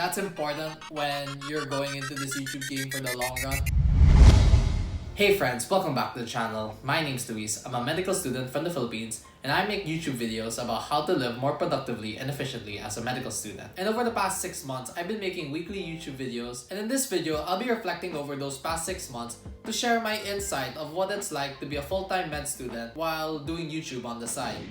That's important when you're going into this YouTube game for the long run. Hey friends, welcome back to the channel. My name's Luis. I'm a medical student from the Philippines and I make YouTube videos about how to live more productively and efficiently as a medical student. And over the past 6 months, I've been making weekly YouTube videos, and in this video, I'll be reflecting over those past 6 months to share my insight of what it's like to be a full-time med student while doing YouTube on the side.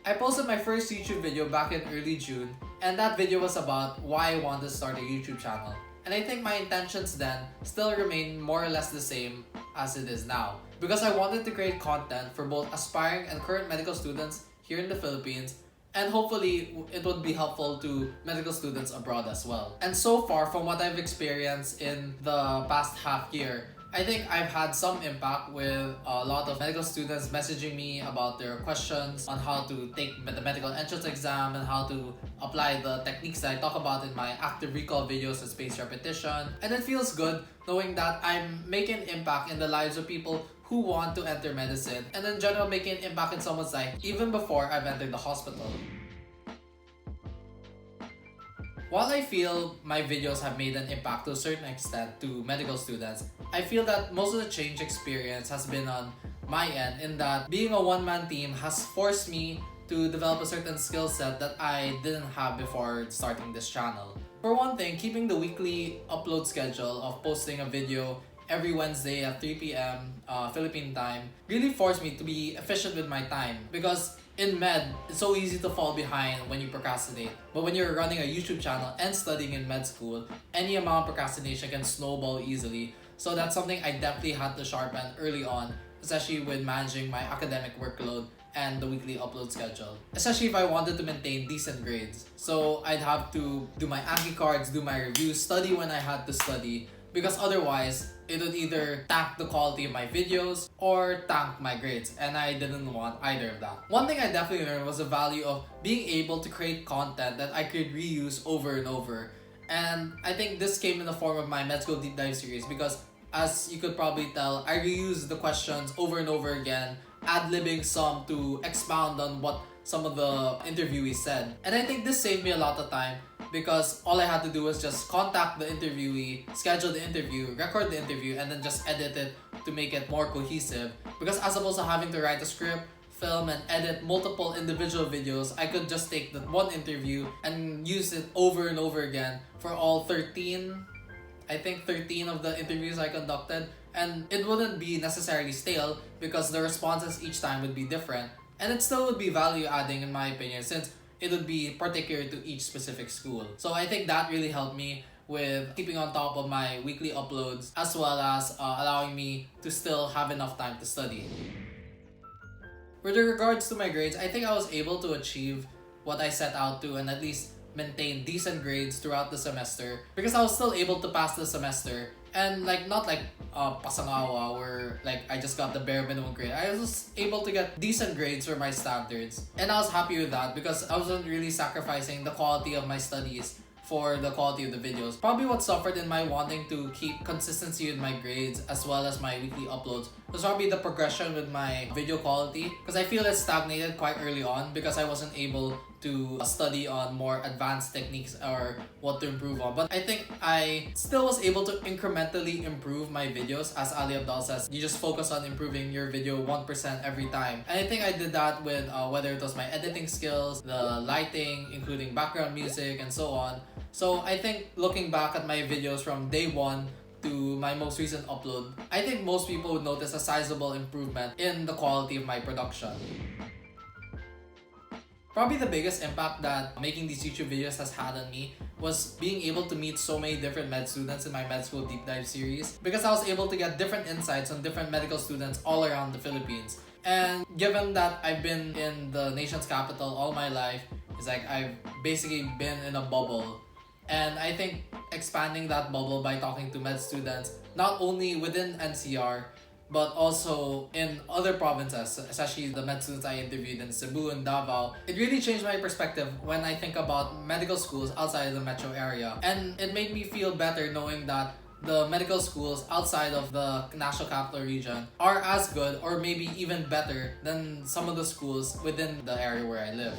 I posted my first YouTube video back in early June, and that video was about why I wanted to start a YouTube channel. And I think my intentions then still remain more or less the same as it is now, because I wanted to create content for both aspiring and current medical students here in the Philippines, and hopefully it would be helpful to medical students abroad as well. And so far, from what I've experienced in the past half year, I think I've had some impact with a lot of medical students messaging me about their questions on how to take the medical entrance exam and how to apply the techniques that I talk about in my active recall videos and spaced repetition. And it feels good knowing that I'm making impact in the lives of people who want to enter medicine, and in general making impact in someone's life even before I've entered the hospital. While I feel my videos have made an impact to a certain extent to medical students, I feel that most of the change experience has been on my end, in that being a one-man team has forced me to develop a certain skill set that I didn't have before starting this channel. For one thing, keeping the weekly upload schedule of posting a video every Wednesday at 3 p.m. Philippine time really forced me to be efficient with my time, because in med, it's so easy to fall behind when you procrastinate. But when you're running a YouTube channel and studying in med school, any amount of procrastination can snowball easily. So that's something I definitely had to sharpen early on, especially with managing my academic workload and the weekly upload schedule. Especially if I wanted to maintain decent grades. So I'd have to do my Anki cards, do my reviews, study when I had to study, because otherwise it would either tank the quality of my videos or tank my grades, and I didn't want either of that. One thing I definitely learned was the value of being able to create content that I could reuse over and over. And I think this came in the form of my med school deep dive series, because as you could probably tell, I reuse the questions over and over again, ad-libbing some to expound on what some of the interviewees said. And I think this saved me a lot of time, because all I had to do was just contact the interviewee, schedule the interview, record the interview, and then just edit it to make it more cohesive. Because as opposed to having to write a script, film, and edit multiple individual videos, I could just take that one interview and use it over and over again for all 13 of the interviews I conducted, and it wouldn't be necessarily stale because the responses each time would be different, and it still would be value adding in my opinion, since it would be particular to each specific school. So I think that really helped me with keeping on top of my weekly uploads, as well as allowing me to still have enough time to study. With regards to my grades, I think I was able to achieve what I set out to, and at least maintain decent grades throughout the semester, because I was still able to pass the semester, and not like pasangawa, where I just got the bare minimum grade. I was able to get decent grades for my standards, and I was happy with that because I wasn't really sacrificing the quality of my studies for the quality of the videos. Probably what suffered in my wanting to keep consistency with my grades as well as my weekly uploads was probably the progression with my video quality, because I feel it stagnated quite early on because I wasn't able to study on more advanced techniques or what to improve on. But I think I still was able to incrementally improve my videos. As Ali Abdal says, you just focus on improving your video 1% every time. And I think I did that with whether it was my editing skills, the lighting, including background music, and so on. So I think looking back at my videos from day one to my most recent upload, I think most people would notice a sizable improvement in the quality of my production. Probably the biggest impact that making these YouTube videos has had on me was being able to meet so many different med students in my med school deep dive series, because I was able to get different insights on different medical students all around the Philippines. And given that I've been in the nation's capital all my life, it's like I've basically been in a bubble. And I think expanding that bubble by talking to med students, not only within NCR, but also in other provinces, especially the med students I interviewed in Cebu and Davao, it really changed my perspective when I think about medical schools outside of the metro area. And it made me feel better knowing that the medical schools outside of the National Capital Region are as good or maybe even better than some of the schools within the area where I live.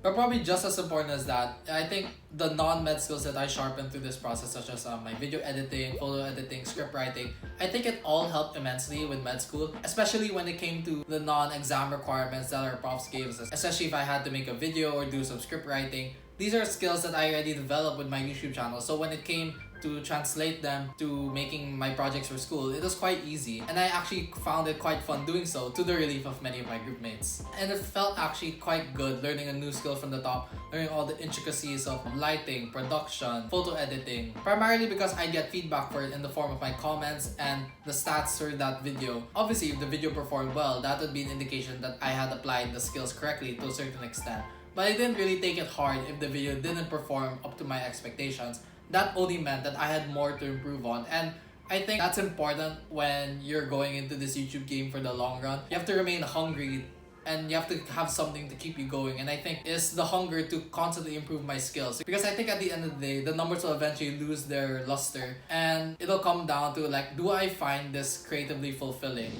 But probably just as important as that, I think the non-med skills that I sharpened through this process, such as my video editing, photo editing, script writing, I think it all helped immensely with med school, especially when it came to the non-exam requirements that our profs gave us, especially if I had to make a video or do some script writing. These are skills that I already developed with my YouTube channel, so when it came to translate them to making my projects for school, it was quite easy, and I actually found it quite fun doing so, to the relief of many of my group mates. And it felt actually quite good learning a new skill from the top, learning all the intricacies of lighting, production, photo editing, primarily because I get feedback for it in the form of my comments and the stats for that video. Obviously, if the video performed well, that would be an indication that I had applied the skills correctly to a certain extent. But I didn't really take it hard if the video didn't perform up to my expectations. That only meant that I had more to improve on, and I think that's important when you're going into this YouTube game for the long run. You have to remain hungry and you have to have something to keep you going, and I think it's the hunger to constantly improve my skills, because I think at the end of the day, the numbers will eventually lose their luster and it'll come down to like, do I find this creatively fulfilling?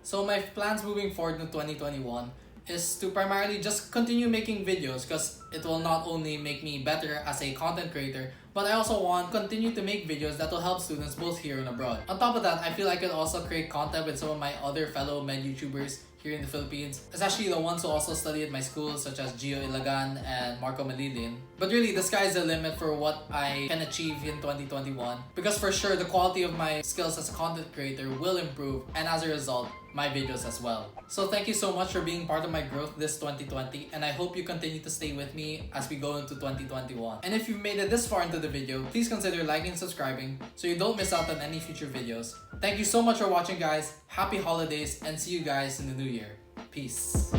So my plans moving forward in 2021 is to primarily just continue making videos, because it will not only make me better as a content creator, but I also want to continue to make videos that will help students both here and abroad. On top of that, I feel I could also create content with some of my other fellow med YouTubers here in the Philippines, especially the ones who also study at my school, such as Gio Ilagan and Marco Malilin. But really, the sky's the limit for what I can achieve in 2021, because for sure, the quality of my skills as a content creator will improve, and as a result, my videos as well. So thank you so much for being part of my growth this 2020, and I hope you continue to stay with me as we go into 2021. And if you've made it this far into the video, please consider liking and subscribing so you don't miss out on any future videos. Thank you so much for watching, guys. Happy holidays, and see you guys in the new year. Peace.